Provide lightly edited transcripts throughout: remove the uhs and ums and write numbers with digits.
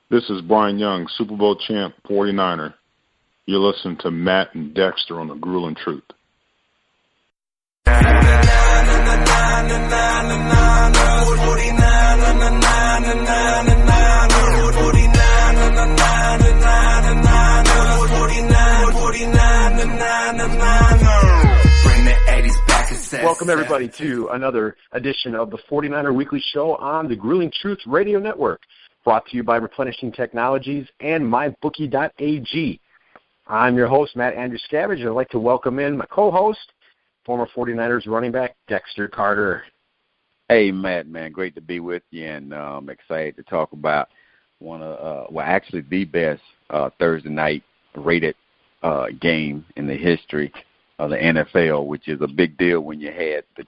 This is Brian Young, Super Bowl champ, 49er. You're listening to Matt and Dexter on The Grueling Truth. Welcome, everybody, to another edition of the 49er Weekly Show on the Grueling Truth Radio Network, brought to you by Replenishing Technologies and MyBookie.ag. I'm your host, Matt Andruscavage, and I'd like to welcome in my co-host, former 49ers running back, Dexter Carter. Hey, Matt, man, great to be with you, and I'm excited to talk about the best Thursday night rated game in the history of the NFL, which is a big deal when you had the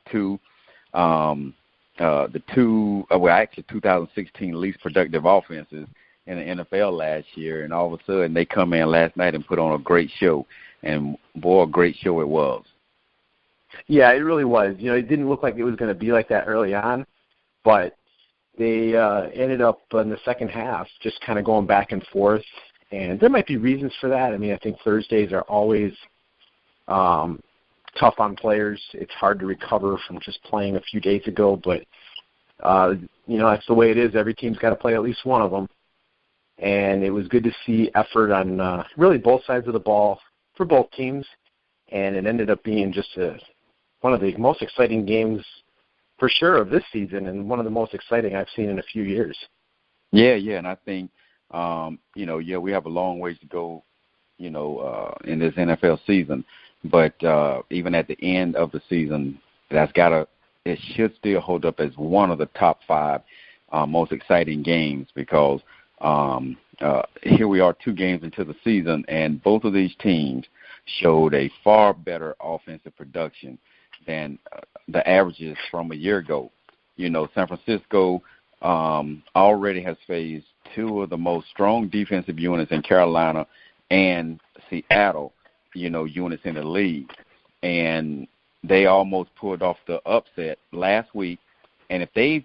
2016 least productive offenses in the NFL last year, and all of a sudden they come in last night and put on a great show, and boy, a great show it was. Yeah, it really was. You know, it didn't look like it was going to be like that early on, but they ended up in the second half just kind of going back and forth, and there might be reasons for that. I mean, I think Thursdays are always tough on players. It's hard to recover from just playing a few days ago, but, you know, that's the way it is. Every team's got to play at least one of them, and it was good to see effort on really both sides of the ball for both teams, and it ended up being just one of the most exciting games for sure of this season, and one of the most exciting I've seen in a few years. Yeah, and I think, we have a long ways to go, in this NFL season. But even at the end of the season, it should still hold up as one of the top 5 most exciting games, because here we are 2 games into the season, and both of these teams showed a far better offensive production than the averages from a year ago. You know, San Francisco already has faced 2 of the most strong defensive units in Carolina and Seattle, units in the league. And they almost pulled off the upset last week. And if they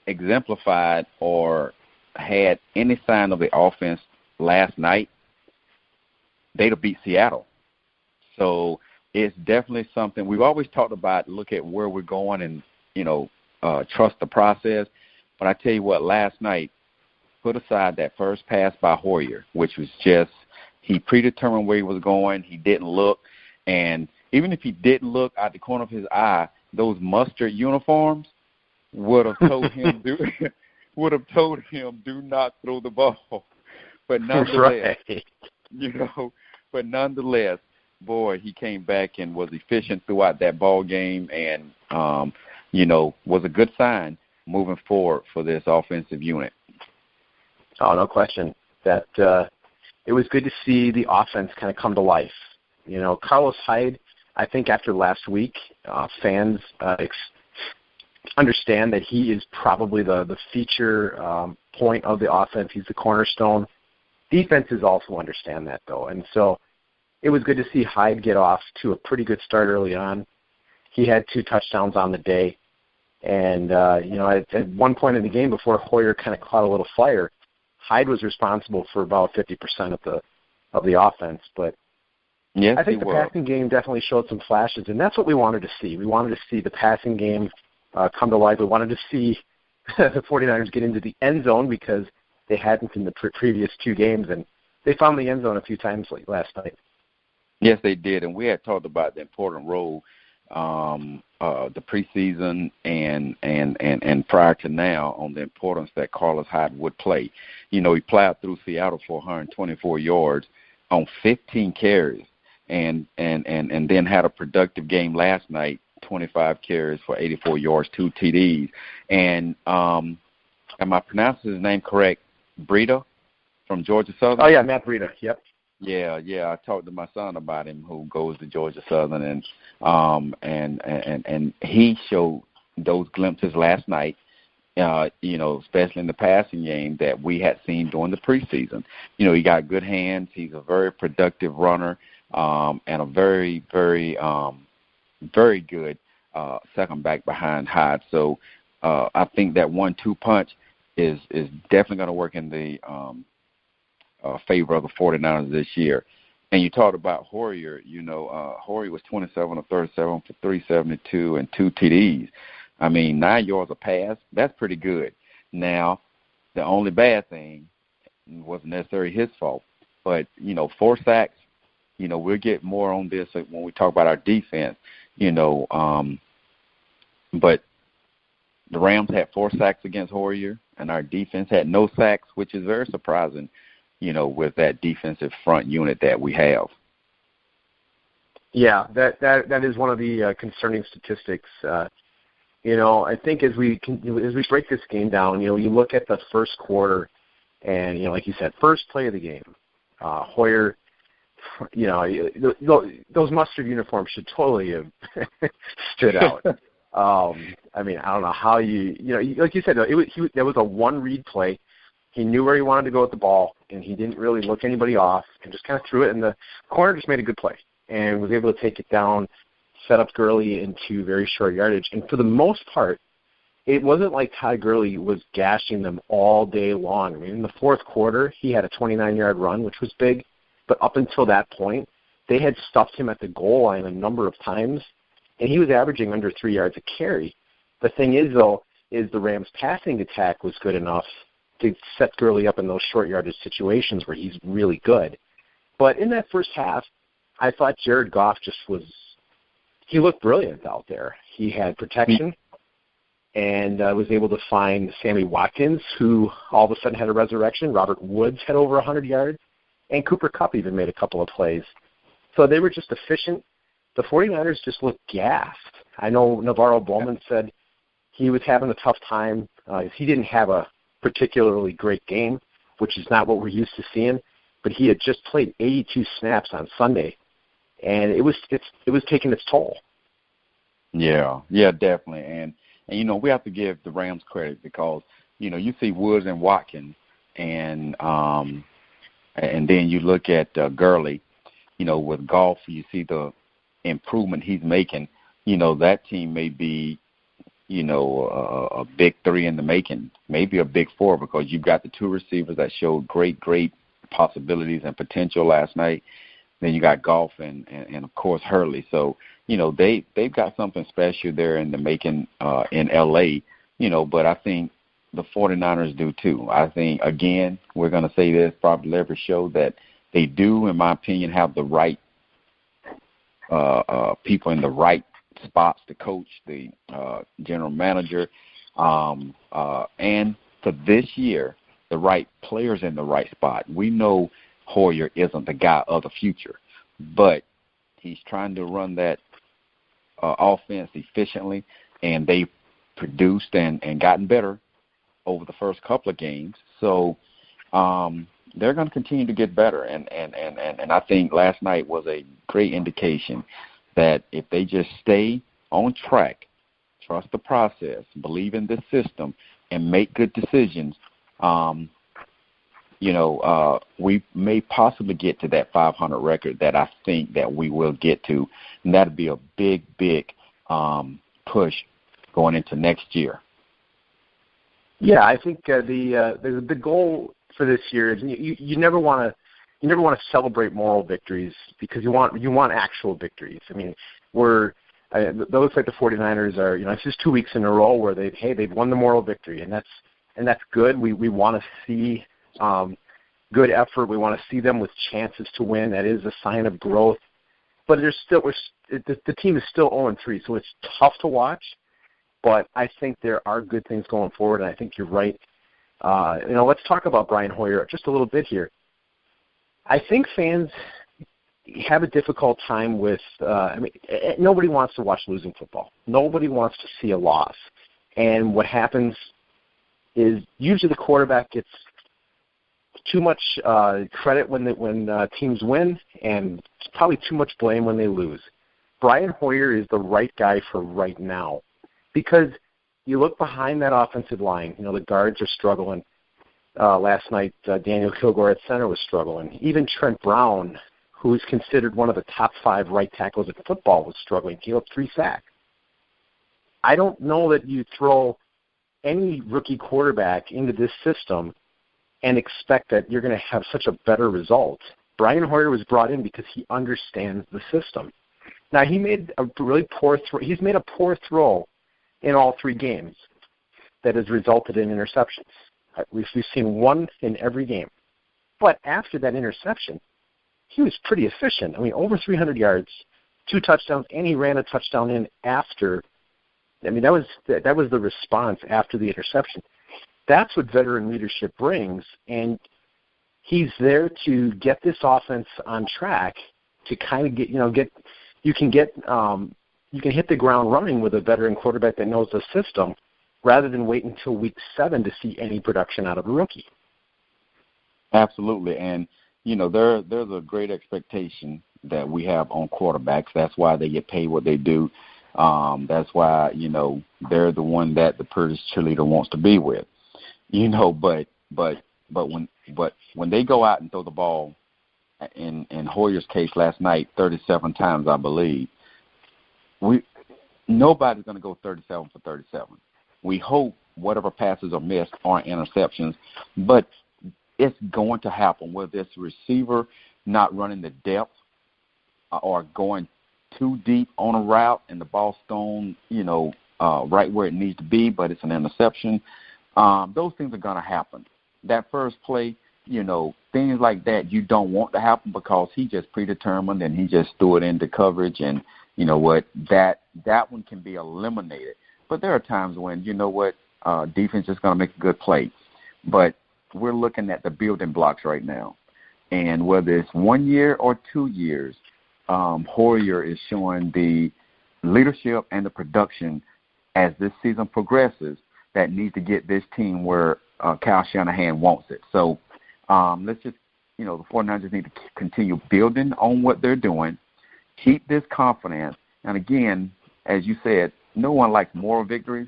exemplified or had any sign of the offense last night, they'd have beat Seattle. So it's definitely something we've always talked about. Look at where we're going and, trust the process. But I tell you what, last night, put aside that first pass by Hoyer, which was just, he predetermined where he was going. He didn't look. And even if he didn't look out the corner of his eye, those mustard uniforms would have told him do not throw the ball. But nonetheless, right. Boy, he came back and was efficient throughout that ball game, and was a good sign moving forward for this offensive unit. Oh, no question. That it was good to see the offense kind of come to life. Carlos Hyde, I think after last week, fans understand that he is probably the feature point of the offense. He's the cornerstone. Defenses also understand that, though. And so it was good to see Hyde get off to a pretty good start early on. He had 2 touchdowns on the day. And, at one point in the game before Hoyer kind of caught a little fire, Hyde was responsible for about 50% of the offense. But yes, I think the passing game definitely showed some flashes, and that's what we wanted to see. We wanted to see the passing game come to life. We wanted to see the 49ers get into the end zone, because they hadn't in the previous 2 games, and they found the end zone a few times last night. Yes, they did, and we had talked about the important role the preseason and prior to now on the importance that Carlos Hyde would play. He plowed through Seattle for 124 yards on 15 carries, and then had a productive game last night, 25 carries for 84 yards, 2 TDs. And am I pronouncing his name correct? Breida from Georgia Southern? Oh, yeah, Matt Breida, yep. Yeah. I talked to my son about him, who goes to Georgia Southern, and he showed those glimpses last night, especially in the passing game that we had seen during the preseason. He got good hands. He's a very productive runner, and a very, very, very good second back behind Hyde. So I think that 1-2 punch is definitely going to work in the favor of the 49ers this year. And you talked about Hoyer. Hoyer was 27 of 37 for 372 and 2 TDs. I mean, 9 yards a pass, that's pretty good. Now, the only bad thing wasn't necessarily his fault. But, 4 sacks, we'll get more on this when we talk about our defense, but the Rams had 4 sacks against Hoyer, and our defense had no sacks, which is very surprising, with that defensive front unit that we have. Yeah, that is one of the concerning statistics. I think as we break this game down, you look at the first quarter, and like you said, first play of the game, Hoyer, those mustard uniforms should totally have stood out. I mean, I don't know how like you said, there was a one-read play. He knew where he wanted to go with the ball, and he didn't really look anybody off and just kind of threw it, and the corner just made a good play and was able to take it down, set up Gurley into very short yardage. And for the most part, it wasn't like Todd Gurley was gashing them all day long. I mean, in the fourth quarter, he had a 29-yard run, which was big, but up until that point, they had stuffed him at the goal line a number of times, and he was averaging under 3 yards a carry. The thing is, though, is the Rams' passing attack was good enough to set Gurley up in those short yardage situations where he's really good. But in that first half, I thought Jared Goff he looked brilliant out there. He had protection and was able to find Sammy Watkins, who all of a sudden had a resurrection. Robert Woods had over 100 yards, and Cooper Kupp even made a couple of plays. So they were just efficient. The 49ers just looked gassed. I know Navarro Bowman said he was having a tough time. He didn't have a particularly great game, which is not what we're used to seeing, but he had just played 82 snaps on Sunday, and it was taking its toll. Yeah, definitely. And we have to give the Rams credit because, you see Woods and Watkins, and then you look at Gurley, with Goff, you see the improvement he's making. That team may be, a big 3 in the making, maybe a big 4, because you've got the 2 receivers that showed great possibilities and potential last night. Then you got Goff and of course Hurley. So, they've got something special there in the making in L.A., but I think the 49ers do too. I think, again, we're going to say this probably every show, that they do, in my opinion, have the right people in the right spots to coach, the general manager, and for this year, the right players in the right spot. We know Hoyer isn't the guy of the future, but he's trying to run that offense efficiently, and they produced and gotten better over the first couple of games. So they're going to continue to get better, and I think last night was a great indication that if they just stay on track, trust the process, believe in this system, and make good decisions, we may possibly get to that 500 record that I think that we will get to, and that would be a big push going into next year. Yeah, I think the goal for this year is you never want to celebrate moral victories, because you want actual victories. I mean, it looks like the 49ers are, it's just 2 weeks in a row where they've won the moral victory, and that's good. We want to see good effort. We want to see them with chances to win. That is a sign of growth. But the team is still 0-3, so it's tough to watch. But I think there are good things going forward, and I think you're right. Let's talk about Brian Hoyer just a little bit here. I think fans have a difficult time with nobody wants to watch losing football. Nobody wants to see a loss. And what happens is usually the quarterback gets too much credit when teams win, and probably too much blame when they lose. Brian Hoyer is the right guy for right now, because you look behind that offensive line. The guards are struggling. Last night, Daniel Kilgore at center was struggling. Even Trent Brown, who is considered one of the top 5 right tackles in football, was struggling. He had 3 sacks. I don't know that you throw any rookie quarterback into this system and expect that you're going to have such a better result. Brian Hoyer was brought in because he understands the system. Now, he made a really poor throw. He's made a poor throw in all 3 games that has resulted in interceptions. We've seen one in every game. But after that interception, he was pretty efficient. I mean, over 300 yards, 2 touchdowns, and he ran a touchdown in after. I mean, that was the response after the interception. That's what veteran leadership brings, and he's there to get this offense on track to kind of get you can hit the ground running with a veteran quarterback that knows the system, rather than wait until week 7 to see any production out of a rookie. Absolutely, and there's a great expectation that we have on quarterbacks. That's why they get paid what they do. That's why they're the one that the prettiest cheerleader wants to be with. But when they go out and throw the ball, in Hoyer's case last night, 37 times, I believe, nobody's going to go 37 for 37. We hope whatever passes are missed aren't interceptions, but it's going to happen, whether it's the receiver not running the depth or going too deep on a route and the ball's thrown, right where it needs to be, but it's an interception. Those things are going to happen. That first play, things like that you don't want to happen because he just predetermined and he just threw it into coverage, and that one can be eliminated. But there are times when, defense is going to make a good play. But we're looking at the building blocks right now. And whether it's 1 year or 2 years, Hoyer is showing the leadership and the production as this season progresses that needs to get this team where Kyle Shanahan wants it. So let's just, the 49ers need to continue building on what they're doing, keep this confidence. And again, as you said, no one likes moral victories,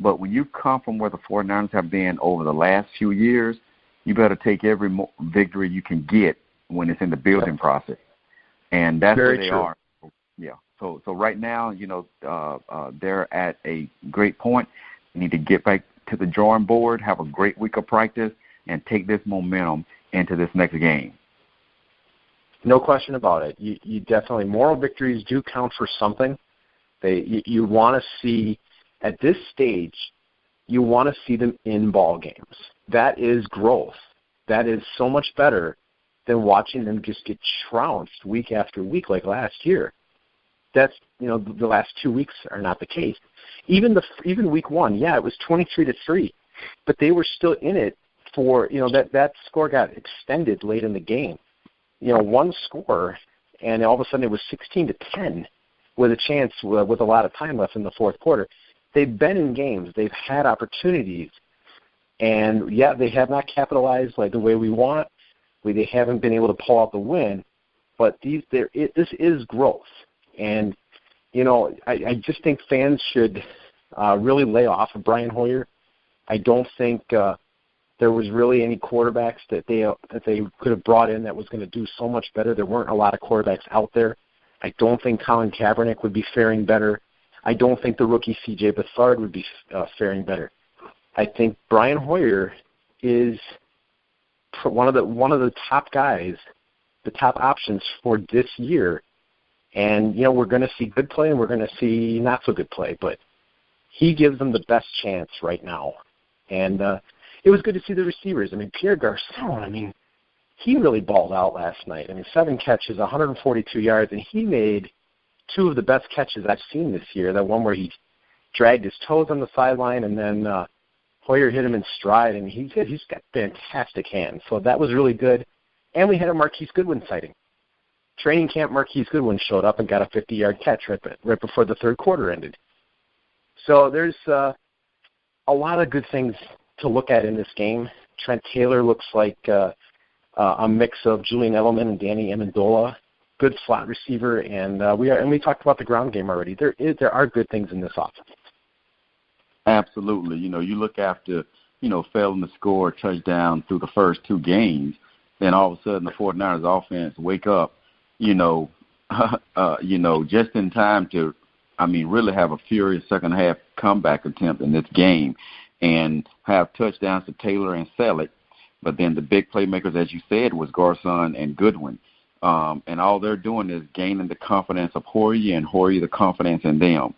but when you come from where the 49ers have been over the last few years, you better take every victory you can get when it's in the building process. And that's where they are. Yeah. So right now, they're at a great point. You need to get back to the drawing board, have a great week of practice, and take this momentum into this next game. No question about it. You definitely, moral victories do count for something. You want to see, at this stage, you want to see them in ball games. That is growth. That is so much better than watching them just get trounced week after week like last year. That's, the last 2 weeks are not the case. Even week 1, it was 23-3, but they were still in it for, that score got extended late in the game. One score, and all of a sudden it was 16-10 with a chance with a lot of time left in the fourth quarter. They've been in games. They've had opportunities. And, they have not capitalized like the way we want. They haven't been able to pull out the win. But this is growth. And, I just think fans should really lay off of Brian Hoyer. I don't think there was really any quarterbacks that they could have brought in that was going to do so much better. There weren't a lot of quarterbacks out there. I don't think Colin Kaepernick would be faring better. I don't think the rookie C.J. Beathard would be faring better. I think Brian Hoyer is one of the top guys, the top options for this year. And, we're going to see good play and we're going to see not so good play, but he gives them the best chance right now. And it was good to see the receivers. Pierre Garçon, he really balled out last night. 7 catches, 142 yards, and he made 2 of the best catches I've seen this year. That one where he dragged his toes on the sideline, and then Hoyer hit him in stride, and he's got fantastic hands. So that was really good. And we had a Marquise Goodwin sighting. Training camp Marquise Goodwin showed up and got a 50-yard catch right before the third quarter ended. So there's a lot of good things to look at in this game. Trent Taylor looks like a mix of Julian Edelman and Danny Amendola. Good slot receiver, and we talked about the ground game already. There are good things in this offense. Absolutely. You look after, failing to score a touchdown through the first 2 games, then all of a sudden the 49ers offense wake up, just in time to, really have a furious second half comeback attempt in this game. and have touchdowns to Taylor and Selleck. But then the big playmakers, as you said, was Garcon and Goodwin. And all they're doing is gaining the confidence of Hoyer and Hoyer the confidence in them.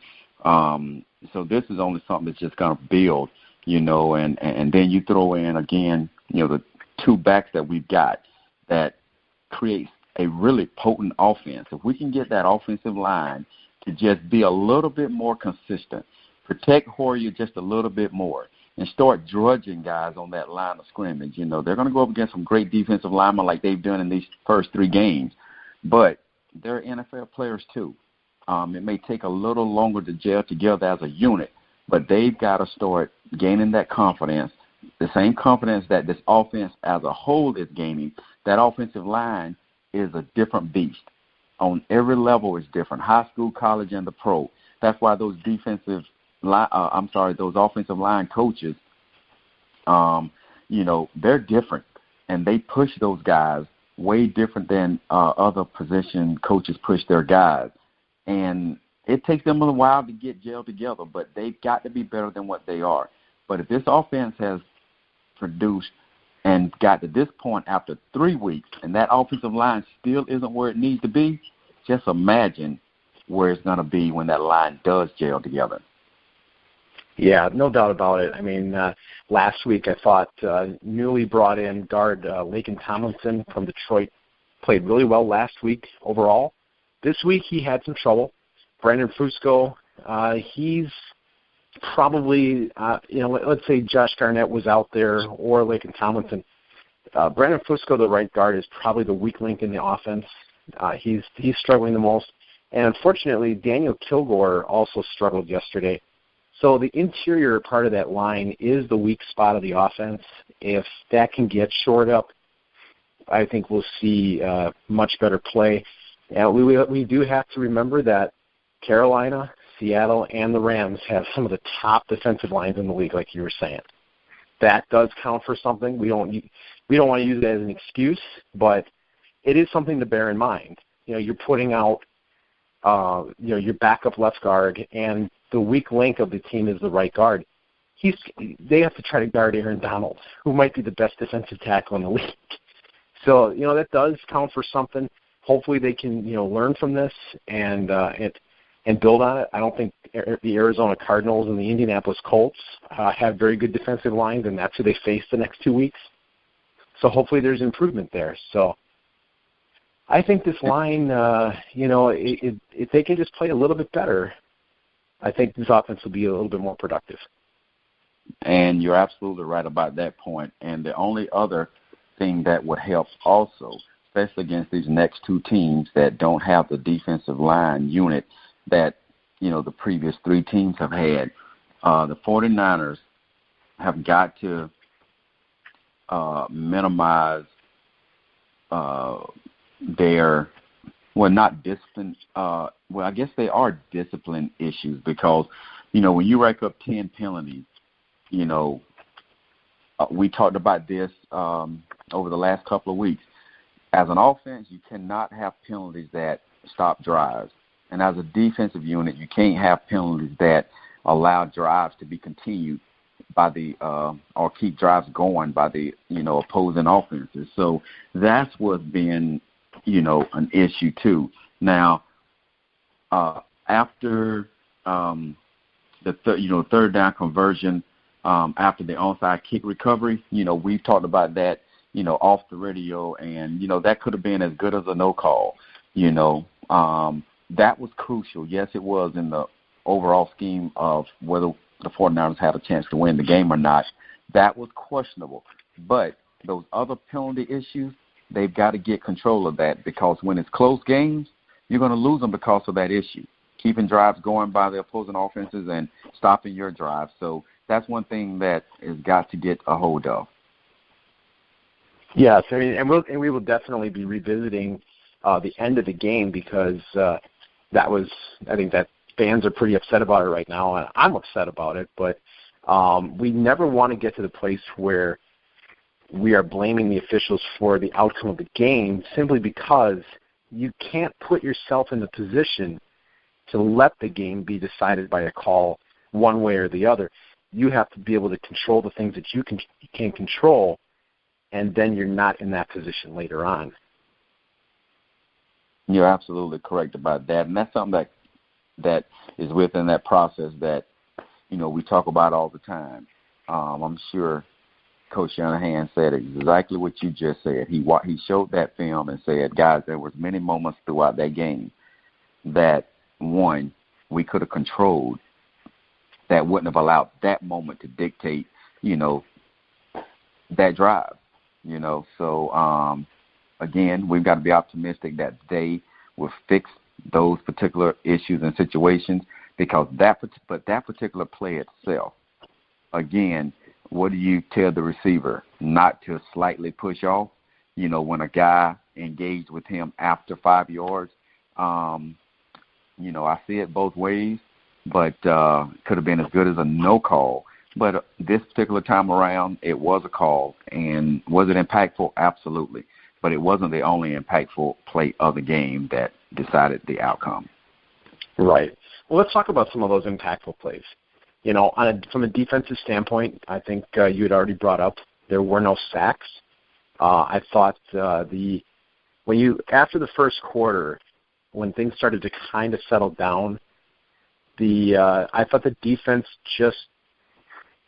So this is only something that's just going to build, and then you throw in, again, the two backs that we've got that creates a really potent offense. If we can get that offensive line to just be a little bit more consistent, protect Hoyer just a little bit more, and start drudging guys on that line of scrimmage. They're going to go up against some great defensive linemen like they've done in these first three games, but they're NFL players too. It may take a little longer to gel together as a unit, but they've got to start gaining that confidence, the same confidence that this offense as a whole is gaining. That offensive line is a different beast. On every level is different, high school, college, and the pro. That's why those offensive line coaches, they're different, and they push those guys way different than other position coaches push their guys. And it takes them a while to get gelled together, but they've got to be better than what they are. But if this offense has produced and got to this point after 3 weeks, and that offensive line still isn't where it needs to be, just imagine where it's going to be when that line does gel together. Yeah, no doubt about it. I mean, last week I thought newly brought in guard Laken Tomlinson from Detroit played really well last week overall. This week he had some trouble. Brandon Fusco, he's probably, let's say Josh Garnett was out there or Laken Tomlinson. Brandon Fusco, the right guard, is probably the weak link in the offense. He's struggling the most. And unfortunately, Daniel Kilgore also struggled yesterday. So the interior part of that line is the weak spot of the offense. If that can get shored up, I think we'll see much better play. And we do have to remember that Carolina, Seattle, and the Rams have some of the top defensive lines in the league, like you were saying. That does count for something. We don't want to use it as an excuse, but it is something to bear in mind. You're putting out your backup left guard, and the weak link of the team is the right guard. They have to try to guard Aaron Donald, who might be the best defensive tackle in the league. So, that does count for something. Hopefully they can, learn from this and build on it. I don't think the Arizona Cardinals and the Indianapolis Colts have very good defensive lines, and that's who they face the next 2 weeks. So hopefully there's improvement there. So I think this line, if they can just play a little bit better, I think this offense will be a little bit more productive. And you're absolutely right about that point. And the only other thing that would help also, especially against these next two teams that don't have the defensive line unit that, the previous three teams have had, the 49ers have got to minimize their, not discipline, I guess they are discipline issues because, when you rack up 10 penalties, we talked about this over the last couple of weeks. As an offense, you cannot have penalties that stop drives. And as a defensive unit, you can't have penalties that allow drives to be continued by the or keep drives going by the, opposing offenses. So that's what's been, an issue too. Now, after the third down conversion, after the onside kick recovery, we've talked about that, off the radio, and, that could have been as good as a no call, that was crucial. Yes, it was in the overall scheme of whether the 49ers had a chance to win the game or not. That was questionable. But those other penalty issues, they've got to get control of that because when it's close games, you're going to lose them because of that issue, keeping drives going by the opposing offenses and stopping your drive. So that's one thing that has got to get a hold of. Yes, and we will definitely be revisiting the end of the game because I think that fans are pretty upset about it right now, and I'm upset about it, but we never want to get to the place where we are blaming the officials for the outcome of the game simply because you can't put yourself in the position to let the game be decided by a call one way or the other. you have to be able to control the things that you can control, and then you're not in that position later on. You're absolutely correct about that, and that's something that is within that process that, we talk about all the time. I'm sure Coach Shanahan said exactly what you just said. He showed that film and said, guys, there was many moments throughout that game that, one, we could have controlled that wouldn't have allowed that moment to dictate, that drive, So, again, we've got to be optimistic that they will fix those particular issues and situations, because that particular play itself, again, what do you tell the receiver? Not to slightly push off, when a guy engaged with him after 5 yards. I see it both ways, but could have been as good as a no call. But this particular time around, it was a call. And was it impactful? Absolutely. But it wasn't the only impactful play of the game that decided the outcome. Right. Well, let's talk about some of those impactful plays. From a defensive standpoint, I think you had already brought up there were no sacks. I thought after the first quarter, when things started to kind of settle down, I thought the defense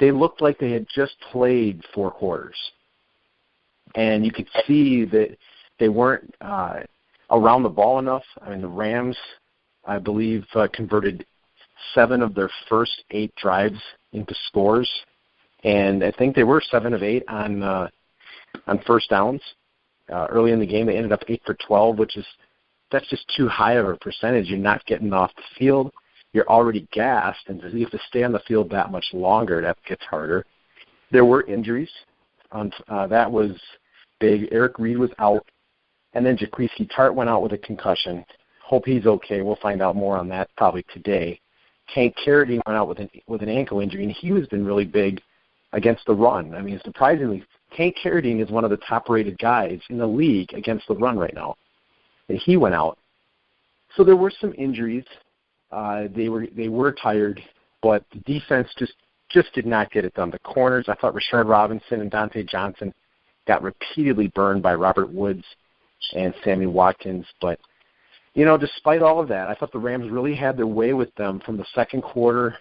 they looked like they had just played 4 quarters, and you could see that they weren't around the ball enough. I mean, the Rams, I believe, converted 7 of their first 8 drives into scores, and I think they were 7 of 8 on first downs. Early in the game, they ended up 8 for 12, that's just too high of a percentage. You're not getting off the field. You're already gassed, and you have to stay on the field that much longer. That gets harder. There were injuries. That was big. Eric Reed was out, and then Jaquiski Tart went out with a concussion. Hope he's okay. We'll find out more on that probably today. Hank Carradine went out with an ankle injury, and he has been really big against the run. I mean, surprisingly, Hank Carradine is one of the top-rated guys in the league against the run right now, and he went out. So there were some injuries. They were tired, but the defense just did not get it done. The corners, I thought Rashard Robinson and Dante Johnson got repeatedly burned by Robert Woods and Sammy Watkins, but despite all of that, I thought the Rams really had their way with them from the second quarter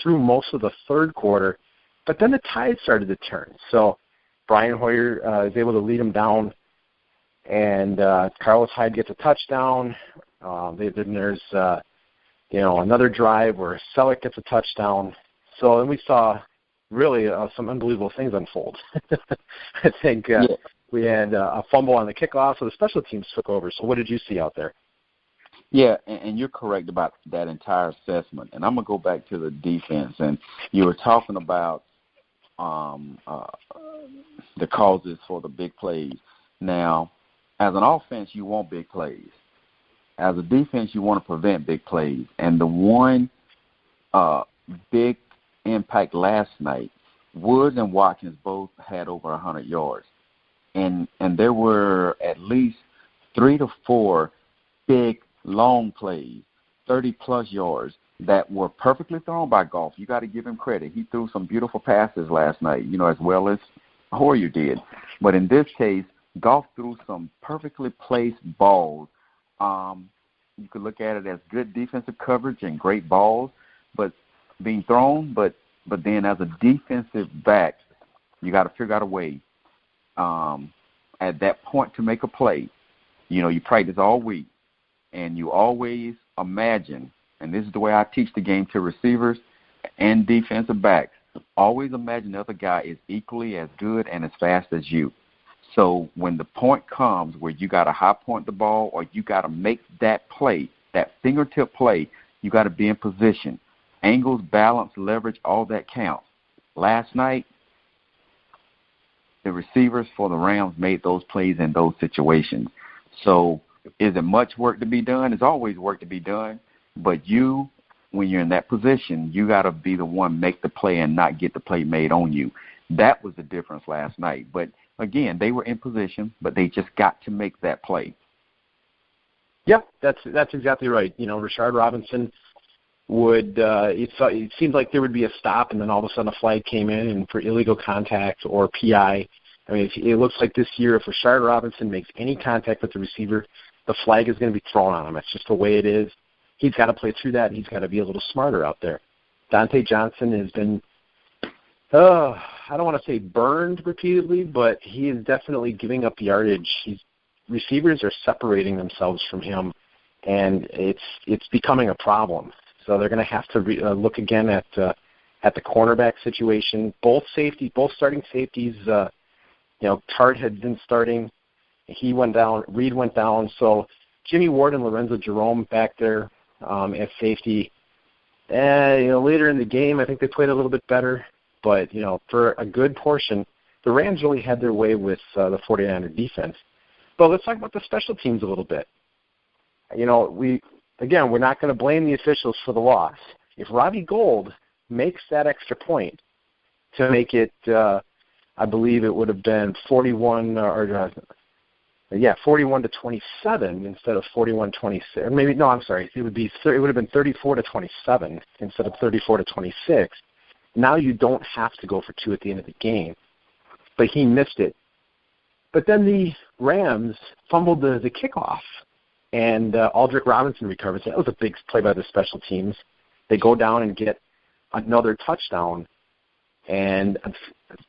through most of the third quarter. But then the tide started to turn. So Brian Hoyer is able to lead them down, and Carlos Hyde gets a touchdown. Then there's another drive where Selleck gets a touchdown. So then we saw really some unbelievable things unfold. I think we had a fumble on the kickoff, so the special teams took over. So what did you see out there? Yeah, and you're correct about that entire assessment. And I'm going to go back to the defense. And you were talking about the causes for the big plays. Now, as an offense, you want big plays. As a defense, you want to prevent big plays. And the one big impact last night, Woods and Watkins both had over 100 yards. And there were at least 3 to 4 big long plays, 30-plus yards, that were perfectly thrown by Goff. You got to give him credit. He threw some beautiful passes last night, as well as Hoyer did. But in this case, Goff threw some perfectly placed balls. You could look at it as good defensive coverage and great balls, but being thrown. But then as a defensive back, you got to figure out a way at that point to make a play. You practice all week. And you always imagine, and this is the way I teach the game to receivers and defensive backs, always imagine the other guy is equally as good and as fast as you. So when the point comes where you got to high point the ball or you got to make that play, that fingertip play, you got to be in position. Angles, balance, leverage, all that counts. Last night, the receivers for the Rams made those plays in those situations. So is it much work to be done? There's always work to be done. But when you're in that position, you got to be the one make the play and not get the play made on you. That was the difference last night. But, again, they were in position, but they just got to make that play. Yeah, that's exactly right. Rashard Robinson it seemed like there would be a stop, and then all of a sudden a flag came in, and for illegal contact or PI. I mean, it looks like this year if Rashard Robinson makes any contact with the receiver, the flag is going to be thrown on him. That's just the way it is. He's got to play through that, and he's got to be a little smarter out there. Dante Johnson has been, I don't want to say burned repeatedly, but he is definitely giving up yardage. Receivers are separating themselves from him, and it's becoming a problem. So they're going to have to look again at the cornerback situation. Both starting safeties. Tart had been starting. He went down. Reed went down. So Jimmy Ward and Lorenzo Jerome back there at safety. Later in the game, I think they played a little bit better. But, for a good portion, the Rams really had their way with the 49er defense. But let's talk about the special teams a little bit. We're not going to blame the officials for the loss. If Robbie Gould makes that extra point to make it, I believe it would have been 41 to 27 instead of 41-26. Or maybe no, I'm sorry. It would have been 34 to 27 instead of 34 to 26. Now you don't have to go for two at the end of the game, but he missed it. But then the Rams fumbled the kickoff, and Aldrick Robinson recovers. That was a big play by the special teams. They go down and get another touchdown, and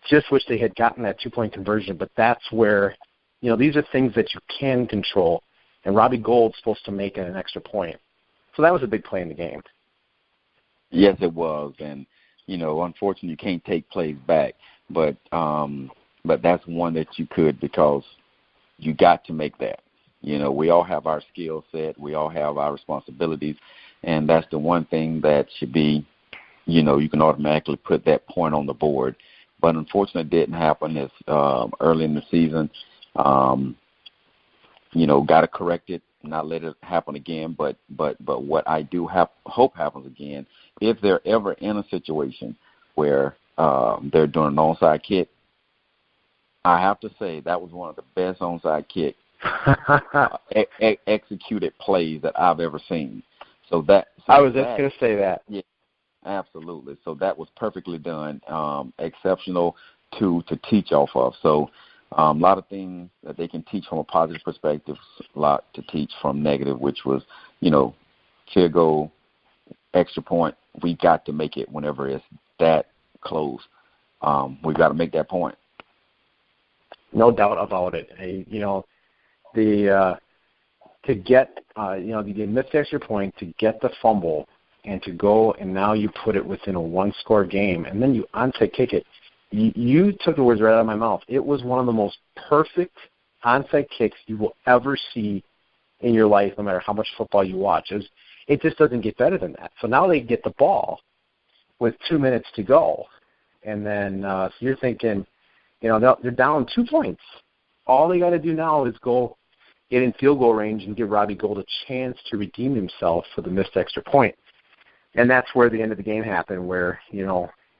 just wish they had gotten that two-point conversion. But that's where, these are things that you can control, and Robbie Gould's supposed to make an extra point. So that was a big play in the game. Yes, it was, and unfortunately, you can't take plays back, but that's one that you could, because you got to make that. We all have our skill set, we all have our responsibilities, and that's the one thing that should be, you can automatically put that point on the board. But unfortunately, it didn't happen. It's early in the season. Got to correct it, not let it happen again. But what I do hope happens again, if they're ever in a situation where they're doing an onside kick, I have to say that was one of the best onside kick executed plays that I've ever seen. I was just going to say that. Yeah, absolutely. So that was perfectly done, exceptional to teach off of. So a lot of things that they can teach from a positive perspective, a lot to teach from negative, which was, field goal, extra point. We got to make it whenever it's that close. We got to make that point. No doubt about it. To get the missed extra point, to get the fumble, and to go, and now you put it within a one-score game, and then you onside kick it. You took the words right out of my mouth. It was one of the most perfect onside kicks you will ever see in your life, no matter how much football you watch. It just doesn't get better than that. So now they get the ball with 2 minutes to go, and then so you're thinking, they're down 2 points. All they got to do now is go get in field goal range and give Robbie Gould a chance to redeem himself for the missed extra point. And that's where the end of the game happened, where,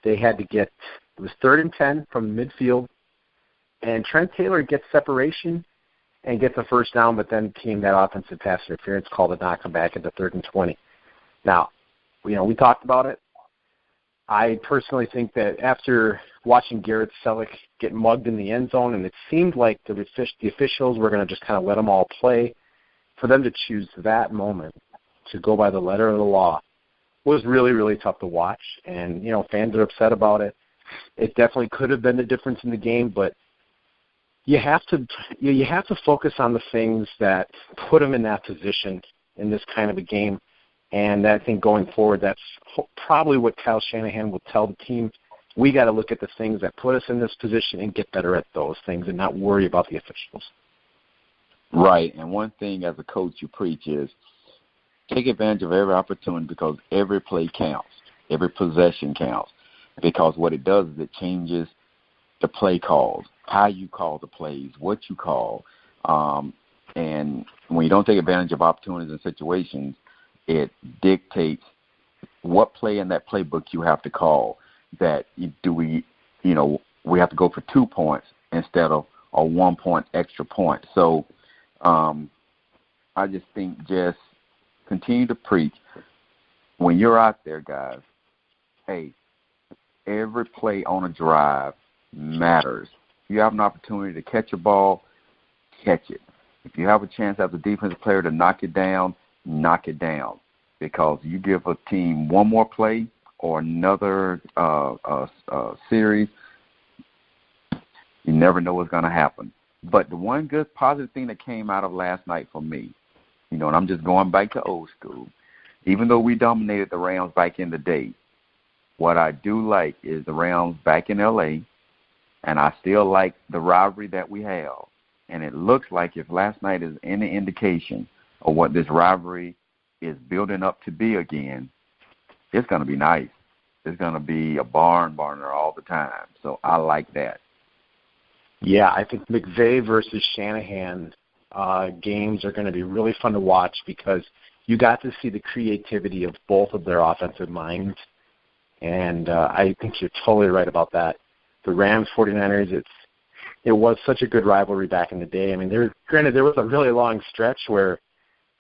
they had to get, it was 3rd and 10 from midfield, and Trent Taylor gets separation and gets a first down, but then came that offensive pass interference call to knock him back into 3rd and 20. Now, we talked about it. I personally think that after watching Garrett Selleck get mugged in the end zone, and it seemed like the officials were going to just kind of let them all play, for them to choose that moment to go by the letter of the law was really, really tough to watch. And, fans are upset about it. It definitely could have been the difference in the game, but you have to focus on the things that put them in that position in this kind of a game. And I think going forward, that's probably what Kyle Shanahan will tell the team. We got to look at the things that put us in this position and get better at those things and not worry about the officials. Right. And one thing as a coach you preach is take advantage of every opportunity, because every play counts. Every possession counts. Because what it does is it changes the play calls, how you call the plays, what you call. And when you don't take advantage of opportunities and situations, it dictates what play in that playbook you have to call. That we have to go for 2 points instead of a 1 point extra point. So I just think just continue to preach. when you're out there, guys, hey, every play on a drive matters. If you have an opportunity to catch a ball, catch it. If you have a chance as a defensive player to knock it down, knock it down. Because you give a team one more play or another series, you never know what's going to happen. But the one good positive thing that came out of last night for me, and I'm just going back to old school, even though we dominated the Rams back in the day, what I do like is the Rams back in L.A., and I still like the rivalry that we have. And it looks like if last night is any indication of what this rivalry is building up to be again, it's going to be nice. It's going to be a barn burner all the time. So I like that. Yeah, I think McVay versus Shanahan games are going to be really fun to watch because you got to see the creativity of both of their offensive minds. And I think you're totally right about that. The Rams 49ers, it was such a good rivalry back in the day. I mean, there was a really long stretch where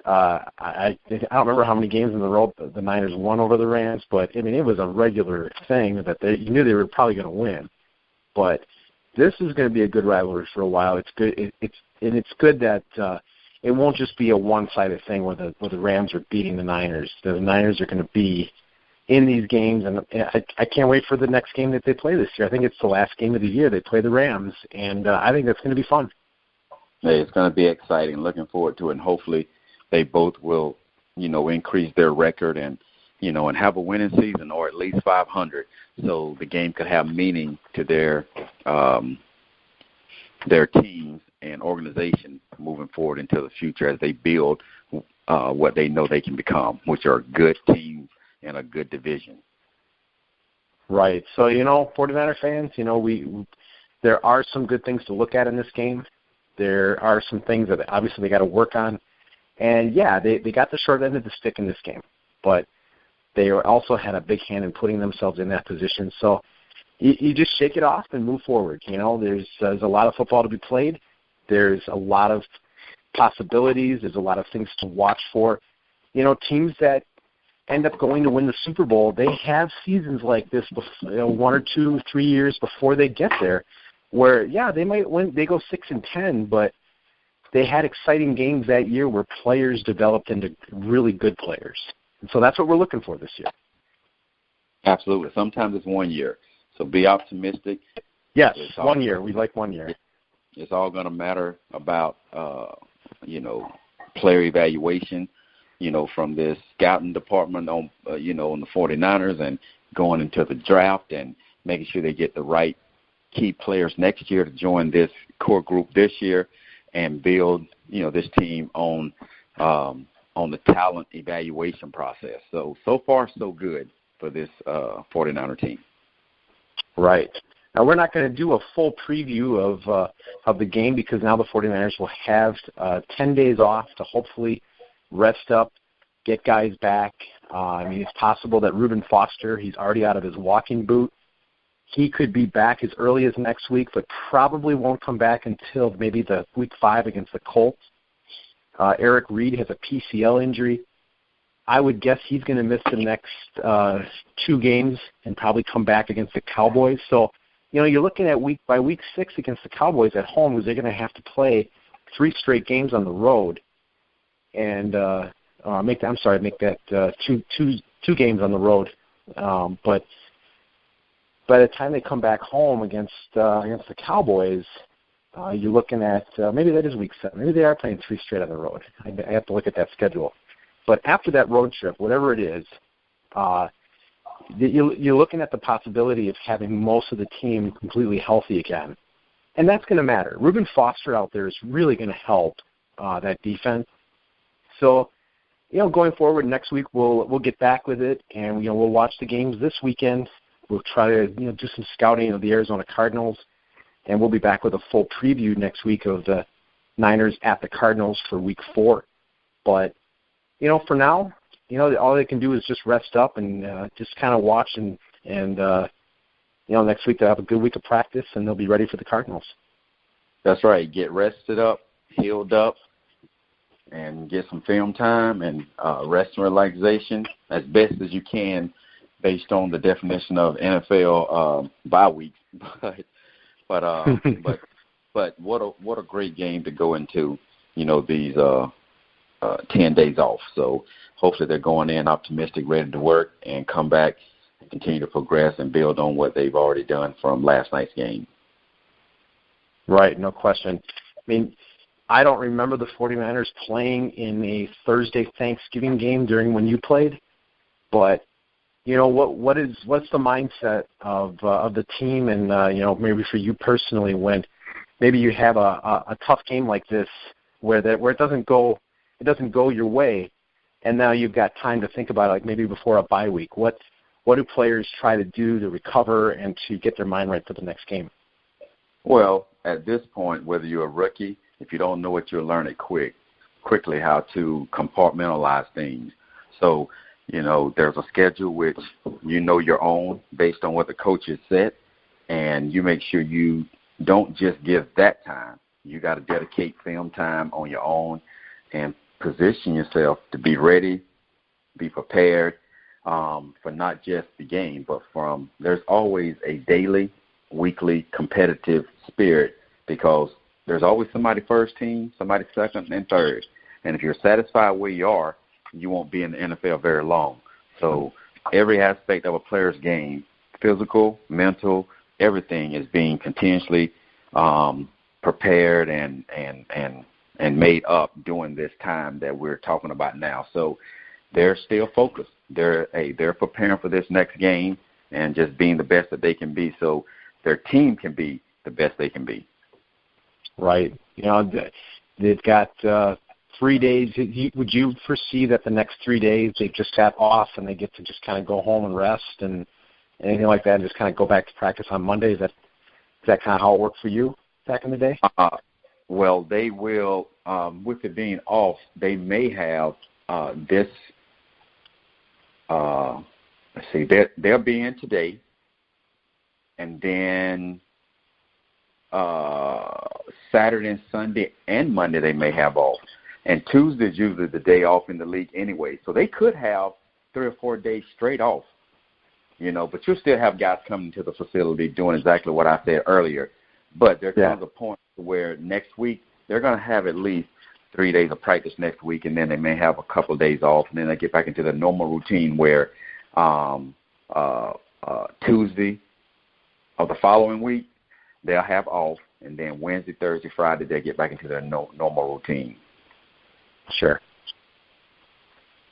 I don't remember how many games in a row the Niners won over the Rams, but I mean it was a regular thing that you knew they were probably going to win. But this is going to be a good rivalry for a while. It's good. It's good that it won't just be a one-sided thing where the Rams are beating the Niners. The Niners are going to be in these games, and I can't wait for the next game that they play this year. I think it's the last game of the year. They play the Rams, and I think that's going to be fun. Hey, it's going to be exciting. Looking forward to it, and hopefully they both will, increase their record and have a winning season or at least 500, so the game could have meaning to their teams and organization moving forward into the future as they build what they know they can become, which are good teams in a good division. Right. So, 49er fans, there are some good things to look at in this game. There are some things that obviously they got to work on. And, yeah, they got the short end of the stick in this game. But they also had a big hand in putting themselves in that position. So you just shake it off and move forward. There's a lot of football to be played. There's a lot of possibilities. There's a lot of things to watch for. Teams that end up going to win the Super Bowl, they have seasons like this, 1 or 2, 3 years before they get there, where, yeah, they might win. They go 6-10, but they had exciting games that year where players developed into really good players. And so that's what we're looking for this year. Absolutely. Sometimes it's 1 year. So be optimistic. Yes, 1 year. We like 1 year. It's all going to matter about, player evaluation, from this scouting department on the 49ers and going into the draft and making sure they get the right key players next year to join this core group this year and build, this team on the talent evaluation process. So far, so good for this 49er team. Right. Now, we're not going to do a full preview of the game because now the 49ers will have 10 days off to hopefully rest up, get guys back. It's possible that Reuben Foster, he's already out of his walking boot. He could be back as early as next week, but probably won't come back until maybe the week 5 against the Colts. Eric Reed has a PCL injury. I would guess he's going to miss the next 2 games and probably come back against the Cowboys. So, you're looking at week 6 against the Cowboys at home, because they're going to have to play 3 straight games on the road, and make that 2 games on the road. But by the time they come back home against the Cowboys, you're looking at maybe that is week 7. Maybe they are playing 3 straight on the road. I have to look at that schedule. But after that road trip, whatever it is, you're looking at the possibility of having most of the team completely healthy again. And that's going to matter. Reuben Foster out there is really going to help that defense. So, going forward next week, we'll get back with it, and we'll watch the games this weekend. We'll try to do some scouting of the Arizona Cardinals, and we'll be back with a full preview next week of the Niners at the Cardinals for week 4. But for now, all they can do is just rest up and just kind of watch and next week they'll have a good week of practice and they'll be ready for the Cardinals. That's right. Get rested up, healed up, and get some film time and rest and relaxation as best as you can based on the definition of NFL bye weeks. But what a great game to go into, these 10 days off. So hopefully they're going in optimistic, ready to work, and come back and continue to progress and build on what they've already done from last night's game. Right, no question. I mean, I don't remember the 49ers playing in a Thursday Thanksgiving game during when you played, but what's the mindset of the team and maybe for you personally when maybe you have a tough game like this where it doesn't go your way, and now you've got time to think about it, like maybe before a bye week. What do players try to do to recover and to get their mind right for the next game? Well, at this point, whether you're a rookie, if you don't know it, you'll learn it quickly how to compartmentalize things. So, there's a schedule which your own based on what the coach has set, and you make sure you don't just give that time. You got to dedicate film time on your own and position yourself to be ready, be prepared for not just the game, but there's always a daily, weekly competitive spirit because there's always somebody first team, somebody second, and third. And if you're satisfied where you are, you won't be in the NFL very long. So every aspect of a player's game, physical, mental, everything is being continuously prepared and made up during this time that we're talking about now. So they're still focused. They're preparing for this next game and just being the best that they can be so their team can be the best they can be. Right. They've got 3 days. Would you foresee that the next 3 days they just have off and they get to just kind of go home and rest and anything like that and just kind of go back to practice on Monday? Is that kind of how it worked for you back in the day? Well, they will, with it being off, they may have this, let's see, they'll be in today, and then Saturday and Sunday and Monday they may have off. And Tuesday is usually the day off in the league anyway. So they could have 3 or 4 days straight off, but you'll still have guys coming to the facility doing exactly what I said earlier. But there comes a point where next week they're going to have at least 3 days of practice next week, and then they may have a couple of days off, and then they get back into the normal routine where Tuesday of the following week they'll have off, and then Wednesday, Thursday, Friday they'll get back into their normal routine. Sure.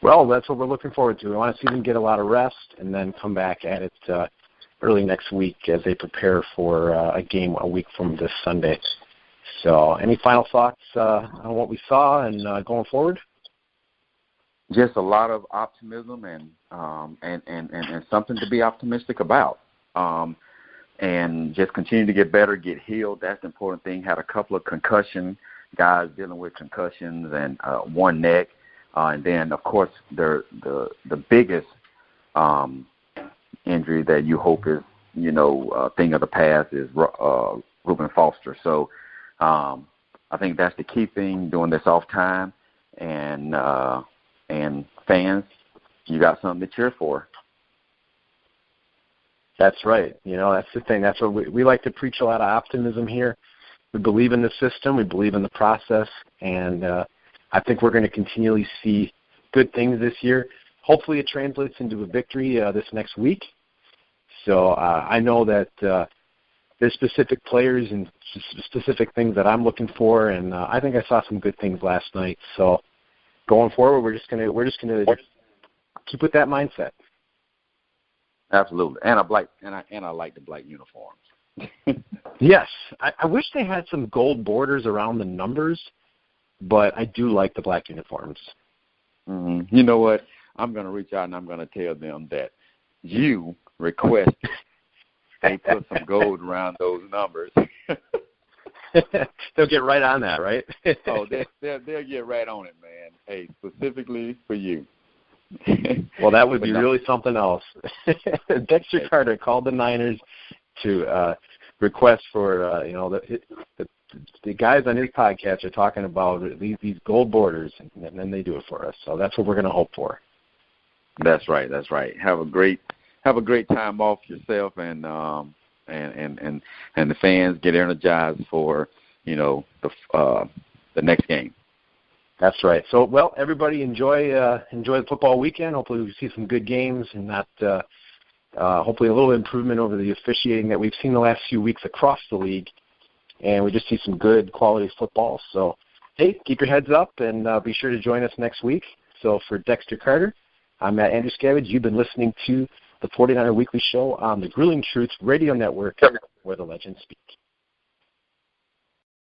Well, that's what we're looking forward to. We want to see them get a lot of rest and then come back at it early next week as they prepare for a game a week from this Sunday. So any final thoughts on what we saw and going forward? Just a lot of optimism and something to be optimistic about. And just continue to get better, get healed. That's the important thing. Had a couple of concussion guys dealing with concussions and one neck. And then, of course, the biggest injury that you hope is, a thing of the past is Reuben Foster. So I think that's the key thing during this off time. And fans, you got something to cheer for. That's right. That's the thing. That's what we like to preach a lot of optimism here. We believe in the system. We believe in the process. And I think we're going to continually see good things this year. Hopefully it translates into a victory this next week. So I know that there's specific players and specific things that I'm looking for, and I think I saw some good things last night. So going forward, we're just gonna keep with that mindset. Absolutely, and I like the black uniforms. Yes, I wish they had some gold borders around the numbers, but I do like the black uniforms. Mm-hmm. You know what? I'm going to reach out and I'm going to tell them that you requested they put some gold around those numbers. They'll get right on that, right? Oh, they'll get right on it, man. Hey, specifically for you. Well, that would be really something else. Dexter Carter called the Niners to request for the guys on his podcast are talking about these gold borders, and then they do it for us. So that's what we're going to hope for. That's right. That's right. Have a great time off yourself, and the fans get energized for the next game. That's right. So, well, everybody enjoy the football weekend. Hopefully we see some good games and not hopefully a little improvement over the officiating that we've seen the last few weeks across the league. And we just see some good quality football. So, hey, keep your heads up and be sure to join us next week. So for Dexter Carter, I'm Matt Andruscavage. You've been listening to the 49er Weekly Show on the Grueling Truth Radio Network, where the legends speak.